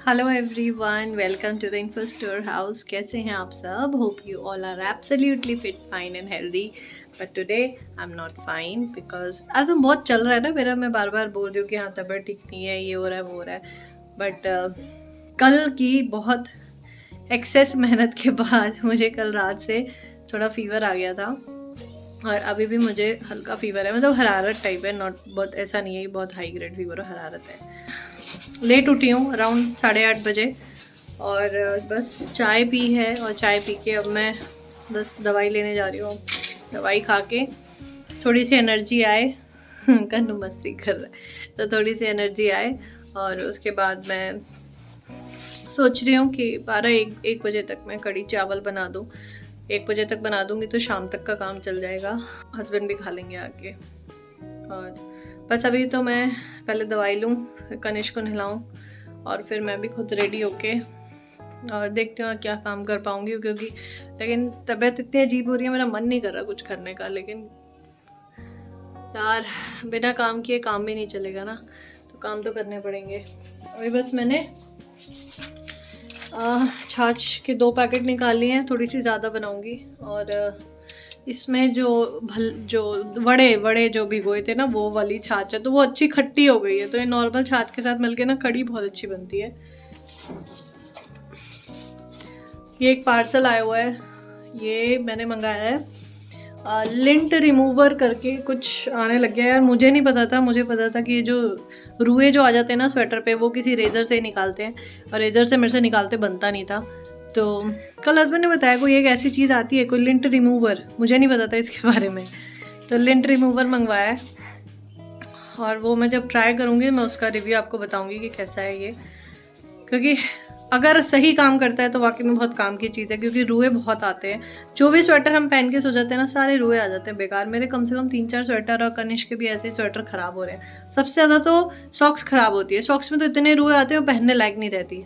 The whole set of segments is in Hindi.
Hello everyone, welcome to the info store house. कैसे हैं आप सब? Hope you all are absolutely fit, fine and healthy. But today I am not fine because आज हम बहुत चल रहा है ना मेरा। मैं बार बार बोल रही हूँ कि हाँ तबीयत ठीक नहीं है, ये हो रहा है वो हो रहा है। बट कल की बहुत एक्सेस मेहनत के बाद मुझे कल रात से थोड़ा फीवर आ गया था और अभी भी मुझे हल्का फीवर है, मतलब हरारत टाइप है, नॉट बहुत, ऐसा नहीं है कि बहुत हाई ग्रेड फीवर और हरारत है। लेट उठी हूँ अराउंड 8:30 बजे और बस चाय पी है और चाय पी के अब मैं बस दवाई लेने जा रही हूँ। दवाई खा के थोड़ी सी एनर्जी आए कन्नू मस्ती कर रहा है, तो थोड़ी सी एनर्जी आए और उसके बाद मैं सोच रही हूँ कि 12-1 बजे तक मैं कढ़ी चावल बना दूँ। 1 बजे तक बना दूँगी तो शाम तक का काम चल जाएगा, हस्बैंड भी खा लेंगे आके। और बस अभी तो मैं पहले दवाई लूँ, कनिश को नहलाऊँ और फिर मैं भी खुद रेडी होके और देखती हूँ क्या काम कर पाऊँगी, क्योंकि लेकिन तबीयत इतनी अजीब हो रही है, मेरा मन नहीं कर रहा कुछ करने का। लेकिन यार बिना काम किए काम भी नहीं चलेगा ना, तो काम तो करने पड़ेंगे। अभी बस मैंने छाछ के 2 पैकेट निकाल लिए हैं, थोड़ी सी ज़्यादा बनाऊँगी। और इसमें जो वड़े वड़े जो भिगोए थे ना, वो वाली छाछ है, तो वो अच्छी खट्टी हो गई है। तो ये नॉर्मल छाछ के साथ मिलके ना कढ़ी बहुत अच्छी बनती है। ये एक पार्सल आया हुआ है, ये मैंने मंगाया है लिंट रिमूवर करके कुछ आने लग गया यार। मुझे नहीं पता था, मुझे पता था कि ये जो रुए जो आ जाते हैं ना स्वेटर पे, वो किसी रेज़र से ही निकालते हैं, और रेज़र से मेरे से निकालते बनता नहीं था। तो कल हस्बैंड ने बताया कोई एक ऐसी चीज़ आती है, कोई लिंट रिमूवर, मुझे नहीं पता था इसके बारे में। तो लिंट रिमूवर मंगवाया है और वो मैं जब ट्राई करूँगी मैं उसका रिव्यू आपको बताऊँगी कि कैसा है ये। क्योंकि अगर सही काम करता है तो वाकई में बहुत काम की चीज़ है, क्योंकि रुए बहुत आते हैं। जो भी स्वेटर हम पहन के सो जाते हैं ना, सारे रुए आ जाते हैं बेकार। मेरे कम से कम 3-4 स्वेटर और कनिष्क के भी ऐसे ही स्वेटर ख़राब हो रहे हैं। सबसे ज़्यादा तो सॉक्स ख़राब होती है, सॉक्स में तो इतने रुए आते हैं वो पहनने लायक नहीं रहती।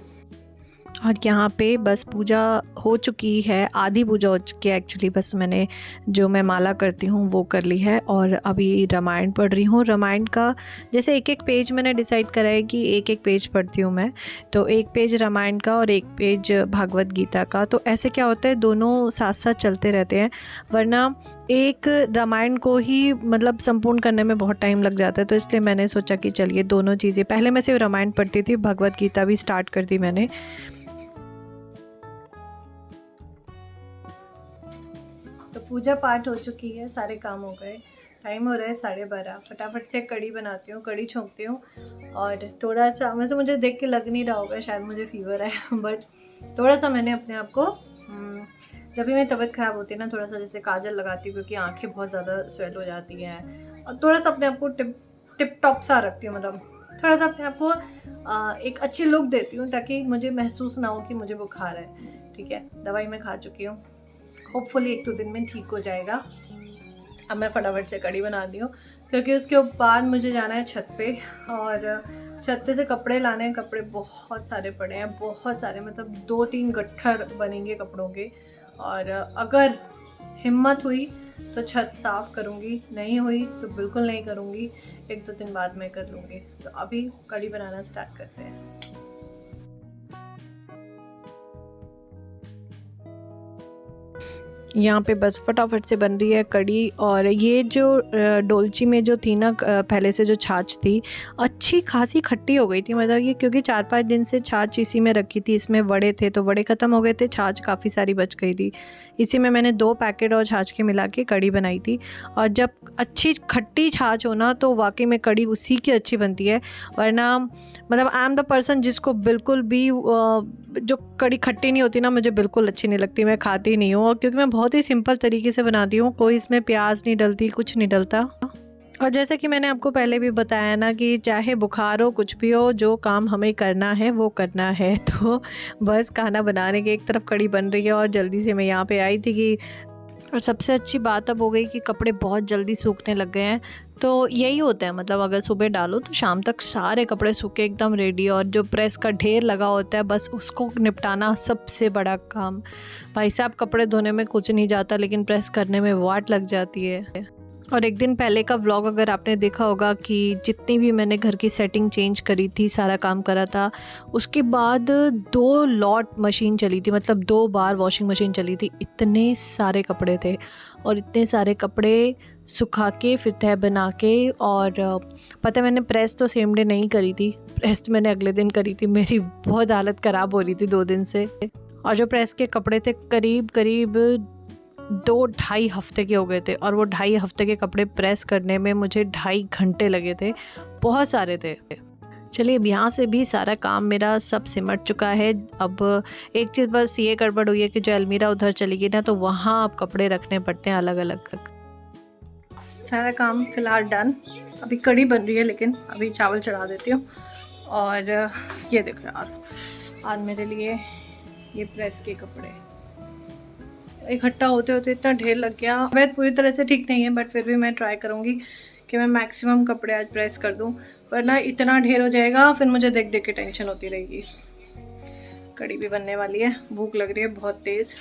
और यहाँ पे बस पूजा हो चुकी है, आधी पूजा हो चुकी है एक्चुअली। बस मैंने जो मैं माला करती हूँ वो कर ली है और अभी रामायण पढ़ रही हूँ। रामायण का जैसे एक पेज मैंने डिसाइड करा है कि एक पेज पढ़ती हूँ मैं, तो एक पेज रामायण का और एक पेज भागवत गीता का। तो ऐसे क्या होता है, दोनों साथ साथ चलते रहते हैं, वरना एक रामायण को ही मतलब संपूर्ण करने में बहुत टाइम लग जाता है। तो इसलिए मैंने सोचा कि चलिए दोनों चीज़ें, पहले मैं सिर्फ रामायण पढ़ती थी, भगवत गीता भी स्टार्ट कर दी मैंने। तो पूजा पाठ हो चुकी है, सारे काम हो गए, टाइम हो रहा है 12:30। फटाफट से कढ़ी बनाती हूँ, कढ़ी छोंकती हूँ। और थोड़ा सा वैसे मुझे देख के लग नहीं रहा होगा शायद मुझे फीवर है बट थोड़ा सा मैंने अपने आप को जब भी मेरी तबीयत ख़राब होती है ना, थोड़ा सा जैसे काजल लगाती हूँ, क्योंकि आँखें बहुत ज़्यादा स्वेल हो जाती हैं। और थोड़ा सा अपने आप को टिप टॉप सा रखती हूँ, मतलब थोड़ा सा अपने आप को एक अच्छी लुक देती हूँ, ताकि मुझे महसूस ना हो कि मुझे बुखार है। ठीक है, दवाई मैं खा चुकी हूँ, होपफुली 1-2 दिन में ठीक हो जाएगा। अब मैं फटाफट से कढ़ी बना दी हूँ, क्योंकि उसके बाद मुझे जाना है छत पे, और छत पे से कपड़े लाने हैं। कपड़े बहुत सारे पड़े हैं, बहुत सारे, मतलब 2-3 गट्ठर बनेंगे कपड़ों के। और अगर हिम्मत हुई तो छत साफ़ करूँगी, नहीं हुई तो बिल्कुल नहीं करूँगी, 1-2 दिन बाद मैं कर लूँगी। तो अभी कढ़ी बनाना स्टार्ट करते हैं। यहाँ पे बस फटाफट से बन रही है कढ़ी। और ये जो डोलची में जो थी ना पहले से जो छाछ थी, अच्छी खासी खट्टी हो गई थी, मतलब ये क्योंकि 4-5 दिन से छाछ इसी में रखी थी। इसमें वड़े थे तो वड़े ख़त्म हो गए थे, छाछ काफ़ी सारी बच गई थी। इसी में मैंने 2 पैकेट और छाछ के मिला के कढ़ी बनाई थी। और जब अच्छी खट्टी छाछ हो ना, तो वाकई में कढ़ी उसी की अच्छी बनती है। वरना मतलब आई एम द पर्सन जिसको बिल्कुल भी जो कढ़ी खट्टी नहीं होती ना, मुझे बिल्कुल अच्छी नहीं लगती, मैं खाती नहीं हूँ। और क्योंकि मैं बहुत ही सिंपल तरीके से बनाती हूँ, कोई इसमें प्याज नहीं डलती, कुछ नहीं डलता। और जैसे कि मैंने आपको पहले भी बताया ना कि चाहे बुखार हो, कुछ भी हो, जो काम हमें करना है वो करना है। तो बस खाना बनाने की एक तरफ कढ़ी बन रही है और जल्दी से मैं यहाँ पे आई थी कि, और सबसे अच्छी बात अब हो गई कि कपड़े बहुत जल्दी सूखने लग गए हैं। तो यही होता है, मतलब अगर सुबह डालो तो शाम तक सारे कपड़े सूखे एकदम रेडी। और जो प्रेस का ढेर लगा होता है, बस उसको निपटाना सबसे बड़ा काम। भाई साहब, कपड़े धोने में कुछ नहीं जाता, लेकिन प्रेस करने में वाट लग जाती है। और एक दिन पहले का व्लॉग अगर आपने देखा होगा कि जितनी भी मैंने घर की सेटिंग चेंज करी थी, सारा काम करा था, उसके बाद 2 लॉट मशीन चली थी, मतलब 2 बार वॉशिंग मशीन चली थी। इतने सारे कपड़े थे और इतने सारे कपड़े सुखा के फिर तह बना के, और पता है मैंने प्रेस तो सेम डे नहीं करी थी, प्रेस मैंने अगले दिन करी थी। मेरी बहुत हालत ख़राब हो रही थी 2 दिन से। और जो प्रेस के कपड़े थे करीब करीब 2-2.5 हफ्ते के हो गए थे, और वो 2.5 हफ्ते के कपड़े प्रेस करने में मुझे 2.5 घंटे लगे थे, बहुत सारे थे। चलिए, अब यहाँ से भी सारा काम मेरा सब सिमट चुका है। अब एक चीज़ बस ये गड़बड़ हुई है कि जो अलमीरा उधर चली गई ना, तो वहाँ अब कपड़े रखने पड़ते हैं अलग अलग। सारा काम फ़िलहाल डन। अभी कढ़ी बन रही है, लेकिन अभी चावल चढ़ा देती हूँ। और ये देखो यार, आज मेरे लिए ये प्रेस के कपड़े इकट्ठा होते होते इतना ढेर लग गया। वैसे पूरी तरह से ठीक नहीं है, बट फिर भी मैं ट्राई करूँगी कि मैं मैक्सिमम कपड़े आज प्रेस कर दूँ, वरना इतना ढेर हो जाएगा फिर मुझे देख देख के टेंशन होती रहेगी। कढ़ी भी बनने वाली है, भूख लग रही है बहुत तेज़।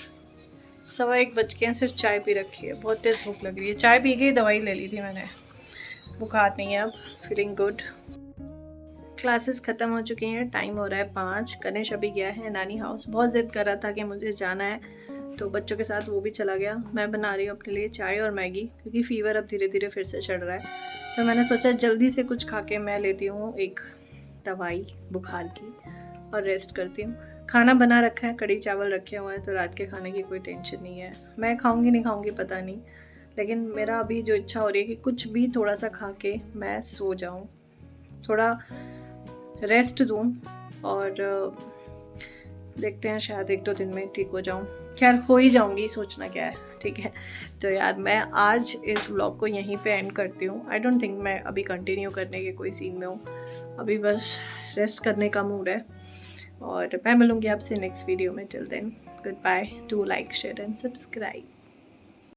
1:15 बज गए हैं, सिर्फ चाय पी रखी है, बहुत तेज़ भूख लग रही है। चाय पी के दवाई ले ली थी मैंने, बुखार नहीं है अब, फीलिंग गुड। क्लासेस ख़त्म हो चुकी हैं, टाइम हो रहा है 5। गणेश अभी गया है नानी हाउस, बहुत ज़िद कर रहा था कि मुझे जाना है, तो बच्चों के साथ वो भी चला गया। मैं बना रही हूँ अपने लिए चाय और मैगी, क्योंकि फ़ीवर अब धीरे धीरे फिर से चढ़ रहा है। तो मैंने सोचा जल्दी से कुछ खा के मैं लेती हूँ एक दवाई बुखार की और रेस्ट करती हूँ। खाना बना रखा है, कढ़ी चावल रखे हुए हैं, तो रात के खाने की कोई टेंशन नहीं है। मैं खाऊंगी नहीं खाऊंगी पता नहीं, लेकिन मेरा अभी जो इच्छा हो रही है कि कुछ भी थोड़ा सा खा के मैं सो जाऊँ, थोड़ा रेस्ट दूँ, और देखते हैं शायद 1-2 दिन में ठीक हो जाऊँ। खैर हो ही जाऊँगी, सोचना क्या है, ठीक है। तो यार मैं आज इस व्लॉग को यहीं पे एंड करती हूँ। आई डोंट थिंक मैं अभी कंटिन्यू करने के कोई सीन में हूँ, अभी बस रेस्ट करने का मूड है। और मैं मिलूँगी आपसे नेक्स्ट वीडियो में। Till then good bye, do like share and subscribe.